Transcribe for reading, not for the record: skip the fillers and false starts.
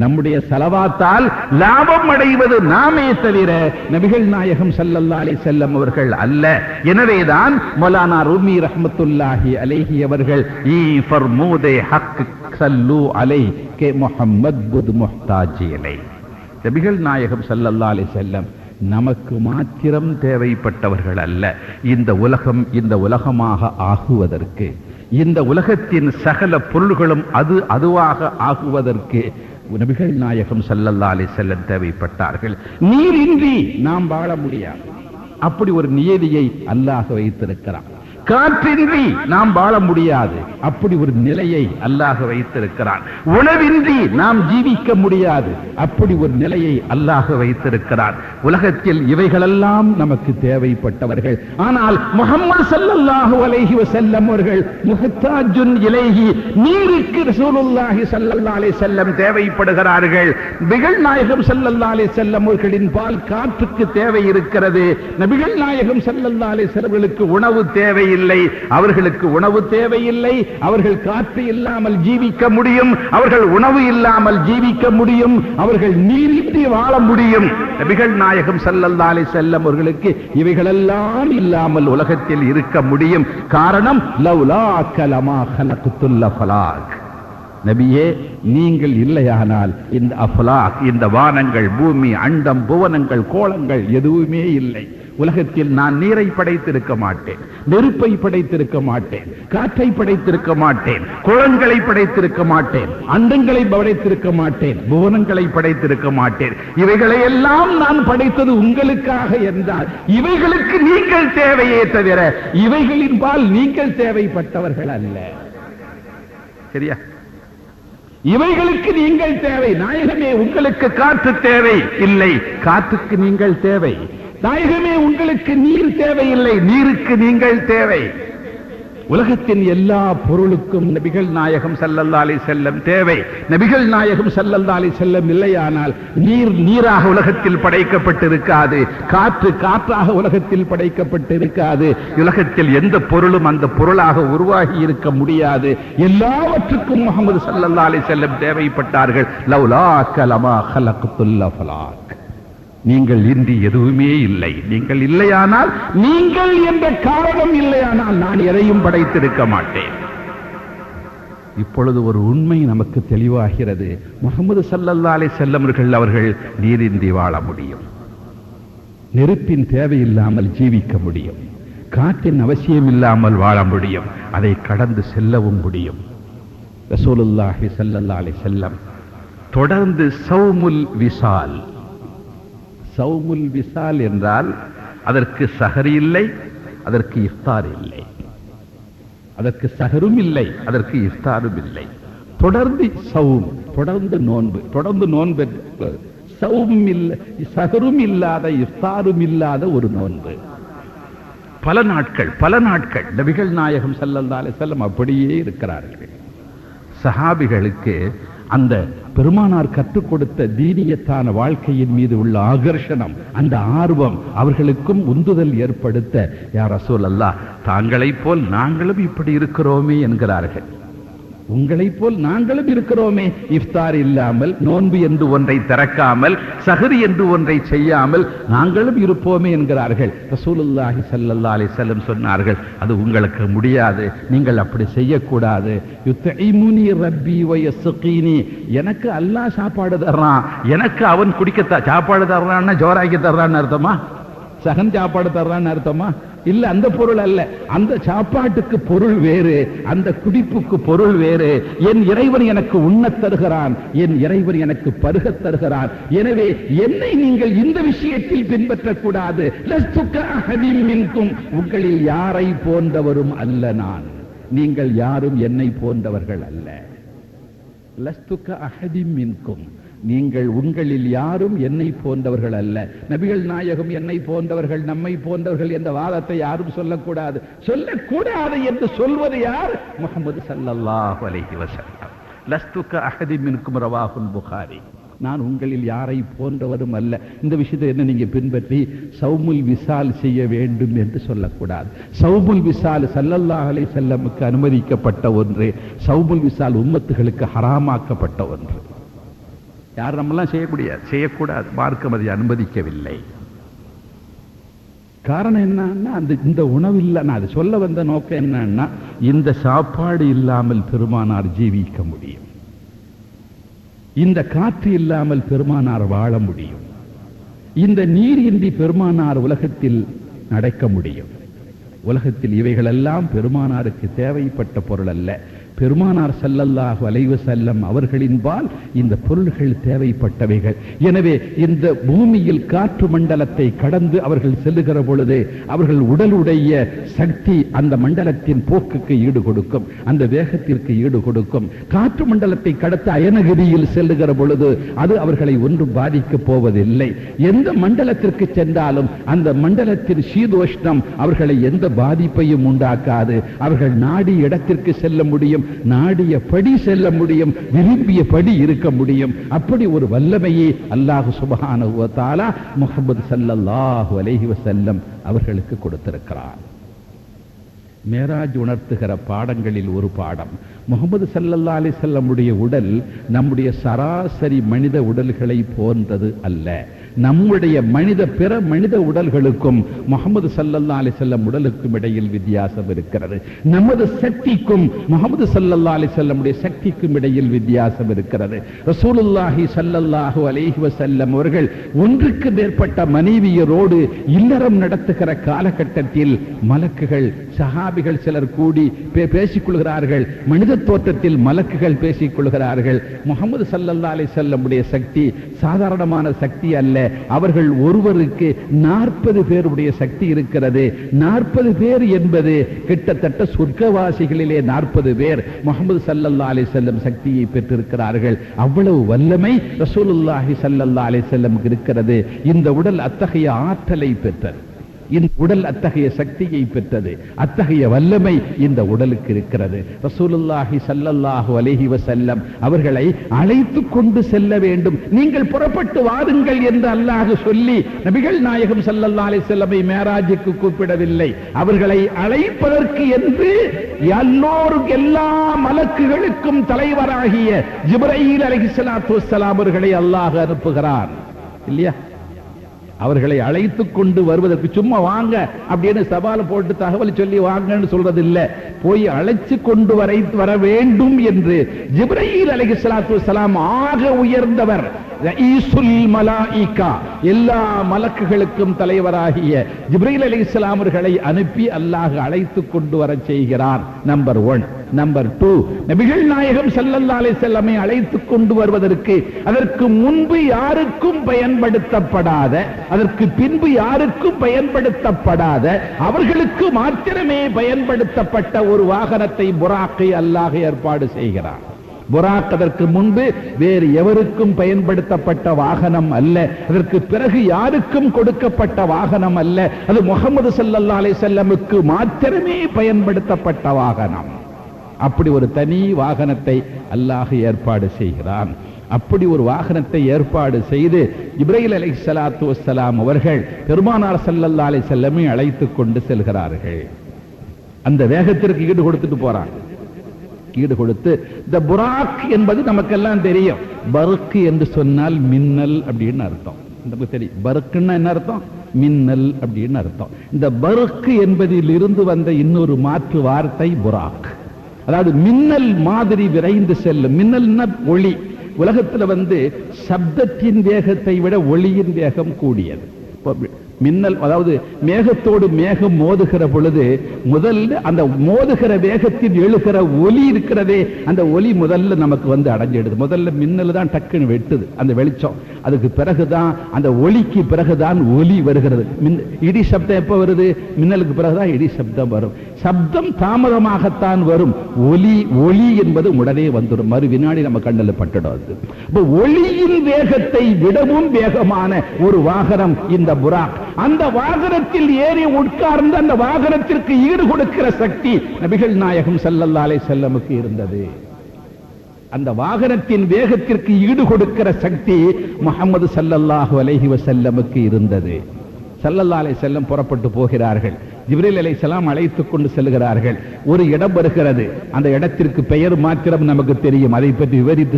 நம்முடைய ஸலவாத்தால் லாபம் அடைவது நாமே தவிர நபிகள் நாயகம் ஸல்லல்லாஹு அலைஹி வஸல்லம் அவர்கள் அல்ல. எனவேதான் மௌலானா ரூமி ரஹ்மத்துல்லாஹி அலைஹி அவர்கள் ஈ ஃபர்மூதே ஹக் ஸல்லு அலைஹி கே முஹம்மத் புத் முஹ்தாஜ் இலை. நபிகள் நாயகம் ஸல்லல்லாஹு அலைஹி வஸல்லம் நமக்கு மாத்திரம் தேவைப்பட்டவர்கள் அல்ல. இந்த உலகம் இந்த உலகமாக ஆகுவதற்கு, இந்த உலகத்தின் சகல பொருள்களும் அதுவாக ஆகுவதற்கு நபிகள் நாயகம் ஸல்லல்லாஹு அலைஹி வஸல்லம் தேவைப்பட்டார்கள். நீரின்றி நாம் வாழ முடியாது. அப்படி ஒரு நியதியை அல்லாஹ் வைத்திருக்கிறான். காற்றின்றி நாம் வாழ முடியாது. அப்படி ஒரு நிலையை அல்லாஹ் வைத்திருக்கிறான். உணவின்றி நாம் ஜீவிக்க முடியாது. அப்படி ஒரு நிலையை அல்லாஹ் வைத்திருக்கிறான். உலகத்தில் இவைகளெல்லாம் நமக்கு தேவைப்பட்டவர்கள். ஆனால் முஹம்மது ஸல்லல்லாஹு அலைஹி வஸல்லம் அவர்கள் முஹ்தாஜுன் இலைஹி, நீருக்கு ரசூலுல்லாஹி ஸல்லல்லாஹு அலைஹி வஸல்லம் தேவைப்படுகிறார்கள். நபிகள் நாயகம் ஸல்லல்லாஹு அலைஹி வஸல்லம் அவர்களின் பால் காற்றுக்கு தேவை இருக்கிறது. நபிகள் நாயகம் ஸல்லல்லாஹு அலைஹி வஸல்லம் உணவு தேவை இல்லை. அவர்களுக்கு உணவு தேவையில்லை. அவர்கள் காற்று இல்லாமல் ஜீவிக்க முடியும். அவர்கள் உணவு இல்லாமல் ஜீவிக்க முடியும். அவர்கள் நீரின்றி வாழ முடியும். நபிகள் நாயகம் ஸல்லல்லாஹு அலைஹி வஸல்லம் அவர்களுக்கு இவைகளெல்லாம் இல்லாமல் உலகத்தில் இருக்க முடியும். காரணம் லௌலா கலமா ஹலக்துல் அஃலாக். நபியே, நீங்கள் இல்லையானால் இந்த அஃலாக், இந்த வானங்கள், பூமி, அண்டம், புவனங்கள், கோளங்கள் எதுவுமே இல்லை. உலகத்தில் நான் நீரை படைத்திருக்க மாட்டேன், நெருப்பை படைத்திருக்க மாட்டேன், காற்றை படைத்திருக்க மாட்டேன், குளங்களை படைத்திருக்க மாட்டேன், அண்டங்களை படைத்திருக்க மாட்டேன், புவனங்களை படைத்திருக்க மாட்டேன். இவைகளை எல்லாம் நான் படைத்தது உங்களுக்காக என்றால் இவைகளுக்கு நீங்கள் தேவையே தவிர இவைகளின் பால் நீங்கள் தேவைப்பட்டவர்கள் அல்ல. சரியா? இவைகளுக்கு நீங்கள் தேவை. நாயகமே, உங்களுக்கு காற்று தேவை இல்லை, காற்றுக்கு நீங்கள் தேவை. நாயகமே, உங்களுக்கு நீர் தேவையில்லை, நீருக்கு நீங்கள் தேவை. உலகத்தின் எல்லா பொருளுக்கும் நபிகள் நாயகம் ஸல்லல்லாஹு அலைஹி வஸல்லம் தேவை. நபிகள் நாயகம் ஸல்லல்லாஹு அலைஹி வஸல்லம் இல்லையானால் நீர் நீராக உலகத்தில் படைக்கப்பட்டிருக்காது, காற்று காற்றாக உலகத்தில் படைக்கப்பட்டிருக்காது. உலகத்தில் எந்த பொருளும் அந்த பொருளாக உருவாகி இருக்க முடியாது. எல்லாவற்றுக்கும் முஹம்மது ஸல்லல்லாஹு அலைஹி வஸல்லம் தேவைப்பட்டார்கள். லௌலா கலமா ஹலக்துல் அஃலாக். நீங்கள் இன்றி எதுவுமே இல்லை. நீங்கள் இல்லையானால், நீங்கள் என்ற காரணம் இல்லையானால் நான் எதையும் படைத்திருக்க மாட்டேன். இப்பொழுது ஒரு உண்மை நமக்கு தெளிவாகிறது. முஹம்மது ஸல்லல்லாஹு அலைஹி வஸல்லம் அவர்கள் நீரின்றி வாழ முடியும், நெருப்பின் தேவையில்லாமல் ஜீவிக்க முடியும், காற்றின் அவசியம் இல்லாமல் வாழ முடியும், அதை கடந்து செல்லவும் முடியும். ரசூலுல்லாஹி ஸல்லல்லாஹு அலைஹி வஸல்லம் தொடர்ந்து சௌமுல் விசால். சௌமுல் விசால் என்றால் அதற்கு சஹரி இல்லை, அதற்கு இஃப்தார் இல்லை. அதற்கு சஹரும் இல்லை, அதற்கு இஃப்தாரும் இல்லை. தொடர்ந்து சௌம், தொடர்ந்து நோன்பு, தொடர்ந்து நோன்பு. சௌம் இல்லை, சஹரும் இல்லாத, இஃப்தாரும் இல்லாத ஒரு நோன்பு. பல நாட்கள் நபிகள் நாயகம் ஸல்லல்லாஹு அலைஹி வஸல்லம் அப்படியே இருக்கிறார்கள். சஹாபிகளுக்கு அந்த பெருமானார் கற்றுக் கொடுத்த தீனியத்தான வாழ்க்கையின் மீது உள்ள ஆகர்ஷணம், அந்த ஆர்வம் அவர்களுக்கும் உந்துதல் ஏற்படுத்த, யா ரசூலல்லாஹ், தாங்களைப் போல் நாங்களும் இப்படி இருக்கிறோமே என்கிறார்கள். உங்களைப் போல் நாங்களும் இருக்கிறோமே, இஃப்தார் இல்லாமல், நோன்பு என்று ஒன்றை திறக்காமல், சஹரி என்று ஒன்றை செய்யாமல் நாங்களும் இருப்போமே என்கிறார்கள். ரசூலுல்லாஹி ஸல்லல்லாஹு அலைஹி வஸல்லம் சொன்னார்கள், அது உங்களுக்கு முடியாது, நீங்கள் அப்படி செய்யக்கூடாது. யுத்இமுனி ரப்பி வ யஸ்கீனி. எனக்கு அல்லாஹ் சாப்பாடு தர்றான், எனக்கு அவன் குடிக்க சாப்பாடு தர்றான்னா ஜோராக்கி தர்றான்னு அர்த்தமா? சகன் சாப்பாடு தர்றான்னு அர்த்தமா? இல்ல, அந்த பொருள் அல்ல. அந்த சாப்பாட்டுக்கு பொருள் வேறு, அந்த குடிப்புக்கு பொருள் வேறு. என் இறைவன் எனக்கு உண்ணத் தருகிறான், என் இறைவன் எனக்கு பருகத் தருகிறான். எனவே என்னை நீங்கள் இந்த விஷயத்தில் பின்பற்றக்கூடாது. உங்களில் யாரை போன்றவரும் அல்ல நான், நீங்கள் யாரும் என்னை போன்றவர்கள் அல்ல. லஸ்துக அஹதிம் மின்கும், நீங்கள் உங்களில் யாரும் என்னை போன்றவர்கள் அல்ல. நபிகள் நாயகம் என்னை போன்றவர்கள், நம்மை போன்றவர்கள் என்ற வாதத்தை யாரும் சொல்லக்கூடாது. சொல்லக்கூடாது என்று சொல்வது யார்? முஹம்மது ஸல்லல்லாஹு அலைஹி வஸல்லம். லஸ்துக அஹதிம் மின்கும் ரவாஹுல் புகாரி. நான் உங்களில் யாரை போன்றவரும் அல்ல. இந்த விஷயத்தை என்ன நீங்க பின்பற்றி சௌமுல் விசால் செய்ய வேண்டும் என்று சொல்லக்கூடாது. சௌமுல் விசால் ஸல்லல்லாஹு அலைஹி வஸல்லமுக்கு அனுமதிக்கப்பட்ட ஒன்று, சௌமுல் விசால் உம்மத்துகளுக்கு ஹராமாக்கப்பட்ட ஒன்று. யார் நம்மெல்லாம் செய்யக்கூடாது, மார்க்கம் அதை அனுமதிக்கவில்லை. காரணம் என்னன்னா, இந்த உணவு இல்லை. நான் அதை சொல்ல வந்த நோக்கம் என்னன்னா, இந்த சாப்பாடு இல்லாமல் பெருமானார் ஜீவிக்க முடியும், இந்த காற்று இல்லாமல் பெருமானார் வாழ முடியும், இந்த நீர் இன்றி பெருமானார் உலகத்தில் நடக்க முடியும். உலகத்தில் இவைகளெல்லாம் பெருமானாருக்கு தேவைப்பட்ட பொருள் அல்ல. பெருமானார் ஸல்லல்லாஹு அலைஹி வஸல்லம் அவர்களின்பால் இந்த பொருள்கள் தேவைப்பட்டவைகள். எனவே இந்த பூமியில் காற்று மண்டலத்தை கடந்து அவர்கள் செல்லுகிற பொழுது அவர்கள் உடலுடைய சக்தி அந்த மண்டலத்தின் போக்குக்கு ஈடு கொடுக்கும், அந்த வேகத்திற்கு ஈடு கொடுக்கும். காற்று மண்டலத்தை கடத்த அயனகிரியில் செல்லுகிற பொழுது அது அவர்களை ஒன்றும் பாதிக்கப் போவதில்லை. எந்த மண்டலத்திற்கு சென்றாலும் அந்த மண்டலத்தின் சீதோஷ்ணம் அவர்களை எந்த பாதிப்பையும் உண்டாக்காது. அவர்கள் நாடிய இடத்திற்கு செல்ல முடியும், நாடிய படி செல்ல முடியும், விரும்பிய படி இருக்க முடியும். அப்படி ஒரு வல்லமையை அல்லாஹ் சுப்ஹானஹு வ தஆலா முஹம்மது ஸல்லல்லாஹு அலைஹி வஸல்லம் அவர்களுக்கு கொடுத்திருக்கிறார். மேராஜ் உணர்த்துகிற பாடங்களில் ஒரு பாடம், முஹம்மது ஸல்லல்லாஹு அலைஹி வஸல்லம் உடைய உடல் நம்முடைய சராசரி மனித உடல்களை போன்றது அல்ல. நம்முடைய பிற மனித உடல்களுக்கும் முஹம்மது ஸல்லல்லாஹு அலைஹி வஸல்லம் உடலுக்கும் இடையில் வித்தியாசம் இருக்கிறது. நமது சக்திக்கும் முஹம்மது ஸல்லல்லாஹு அலைஹி வஸல்லம் உடைய சக்திக்கும் இடையில் வித்தியாசம் இருக்கிறது. ரசூலுல்லாஹி ஸல்லல்லாஹு அலைஹி வஸல்லம் அவர்கள் ஒன்றுக்கு மேற்பட்ட மனைவியரோடு இல்லறம் நடத்துகிற காலகட்டத்தில் மலக்குகள் சஹாபிகள் சிலர் கூடி பேசிக் கொள்கிறார்கள். மனித தோற்றத்தில் மலக்குகள் பேசிக் கொள்கிறார்கள். முஹம்மது ஸல்லல்லாஹு அலைஹி வஸல்லம் உடைய சக்தி சாதாரணமான சக்தி அல்ல. அவர்கள் ஒருவருக்கு 40 பேருடைய சக்தி இருக்கிறது. 40 பேர் என்பது கிட்டத்தட்ட சொர்க்கவாசிகளிலே 40 பேர் முஹம்மது ஸல்லல்லாஹு அலைஹி வஸல்லம் சக்தியை பெற்றிருக்கிறார்கள். அவ்வளவு வல்லமை ரசூலுல்லாஹி ஸல்லல்லாஹு அலைஹி வஸல்லம் இருக்கிறது. இந்த உடல் அத்தகைய ஆற்றலை பெற்றது, இந்த உடல் அத்தகைய சக்தியை பெற்றது, அத்தகைய வல்லமை இந்த உடலுக்கு இருக்கிறது. ரசூலுல்லாஹி ஸல்லல்லாஹு அலைஹி வஸல்லம் அவர்களை அழைத்து கொண்டு செல்ல வேண்டும். நீங்கள் புறப்பட்டு வாருங்கள் என்று அல்லாஹ் சொல்லி நபிகள் நாயகம் ஸல்லல்லாஹு அலைஹி வஸல்லம் மேராஜுக்கு கூப்பிடவில்லை. அவர்களை அழைப்பதற்கு என்று எல்லா மலக்குகளுக்கும் தலைவராகிய ஜிப்ரீல் அலைஹிஸ்ஸலாத்து வஸ்ஸலாம் அவர்களை அல்லாஹ் அனுப்புகிறான் இல்லையா? அவர்களை அழைத்துக் கொண்டு வருவதற்கு சும்மா வாங்க அப்படின்னு சவால் போட்டு தகவல் சொல்லி வாங்கன்னு சொல்றது இல்ல, போய் அழைச்சு கொண்டு வர வேண்டும் என்று ஜிப்ரீல் அலைஹிஸ்ஸலாத்து வஸ்ஸலாம் ஆக உயர்ந்தவர், ரஈசுல் மலாயிகா, எல்லா மலக்குகளுக்கும் தலைவராகிய ஜிப்ரீல் அலைஹிஸ்ஸலாம் அவர்களை அனுப்பி அல்லாஹ் அழைத்து கொண்டு வர செய்கிறார். நம்பர் 1. நம்பர் 2, நபிகள் நாயகம் ஸல்லல்லாஹு அலைஹி வஸல்லம் அழைத்துக் கொண்டு வருவதற்கு அதற்கு முன்பு யாருக்கும் பயன்படுத்தப்படாத, அதற்கு பின்பு யாருக்கும் பயன்படுத்தப்படாத, அவர்களுக்கு மாத்திரமே பயன்படுத்தப்பட்ட ஒரு வாகனத்தை புராக்கை அல்லாஹ் ஏற்பாடு செய்கிறார். புராக் அதற்கு முன்பு வேறு எவருக்கும் பயன்படுத்தப்பட்ட வாகனம் அல்ல, அதற்கு பிறகு யாருக்கும் கொடுக்கப்பட்ட வாகனம் அல்ல, அது முஹம்மது ஸல்லல்லாஹு அலைஹி வஸல்லமுக்கு மாத்திரமே பயன்படுத்தப்பட்ட வாகனம். அப்படி ஒரு தனி வாகனத்தை அல்லாஹ் ஏற்பாடு செய்கிறான். அப்படி ஒரு வாகனத்தை ஏற்பாடு செய்து ஜிப்ரீல் அலைஹிஸ்ஸலாத்து வஸ்ஸலாம் அவர்கள் பெருமானார் ஸல்லல்லாஹு அலைஹி வஸல்லமை அழைத்துக் கொண்டு செல்கிறார்கள். அந்த வேகத்திற்கு ஈடு கொடுத்துட்டு போறாங்க. ஈடு கொடுத்து இந்த புராக் என்பது நமக்கெல்லாம் தெரியும். பருக்கு என்று சொன்னால் மின்னல் அப்படின்னு அர்த்தம். நமக்கு தெரியும் பருக்குன்னா என்ன அர்த்தம், மின்னல் அப்படின்னு அர்த்தம். இந்த பருக்கு என்பதில் இருந்து வந்த இன்னொரு மாற்று வார்த்தை புராக், அதாவது மின்னல் மாதிரி விரைந்து செல்லும். மின்னல்னா ஒளி. உலகத்துல சப்தத்தின் வேகத்தை விட ஒளியின் வேகம் கூடியது. மின்னல் அதாவது மேகத்தோடு மேகம் மோதுகிற பொழுது முதல்ல அந்த மோதுகிற வேகத்தில் எழுகிற ஒலி இருக்கிறதே, அந்த ஒலி முதல்ல நமக்கு அடைஞ்சிடுது. முதல்ல மின்னல் தான் டக்குன்னு வெட்டுது அந்த வெளிச்சம், அதுக்கு பிறகுதான் அந்த ஒலிக்கு பிறகுதான் ஒலி வருகிறது. இடி சப்தம் எப்ப வருது? மின்னலுக்கு பிறகுதான் இடி சப்தம் வரும். சப்தம் தாமதமாகத்தான் வரும், ஒலி என்பது உடனே வந்துடும், மறு வினாடி நம்ம கண்ணில் பட்டுடும். ஒளியின் வேகத்தை விடவும் வேகமான ஒரு வாகனம் இந்த புராக். அந்த வாகனத்தில் ஏறி உட்கார்ந்து அந்த வாகனத்திற்கு ஈடு கொடுக்கிற சக்தி நபிகள் நாயகம் ஸல்லல்லாஹு அலைஹி வஸல்லமுக்கு இருந்தது. அந்த வாகனத்தின் வேகத்திற்கு ஈடு கொடுக்கிற சக்தி முஹம்மது ஸல்லல்லாஹு அலைஹி வஸல்லமுக்கு இருந்தது. ஸல்லல்லாஹு அலைஹி வஸல்லம் புறப்பட்டு போகிறார்கள். ஜிப்ரீல் அலைஹிஸ்ஸலாம் அழைத்துக் கொண்டு செல்கிறார்கள். ஒரு இடம் வருகிறது, அந்த இடத்திற்கு பெயர் மாத்திரம் நமக்கு தெரியும், அதை பற்றி விவரித்து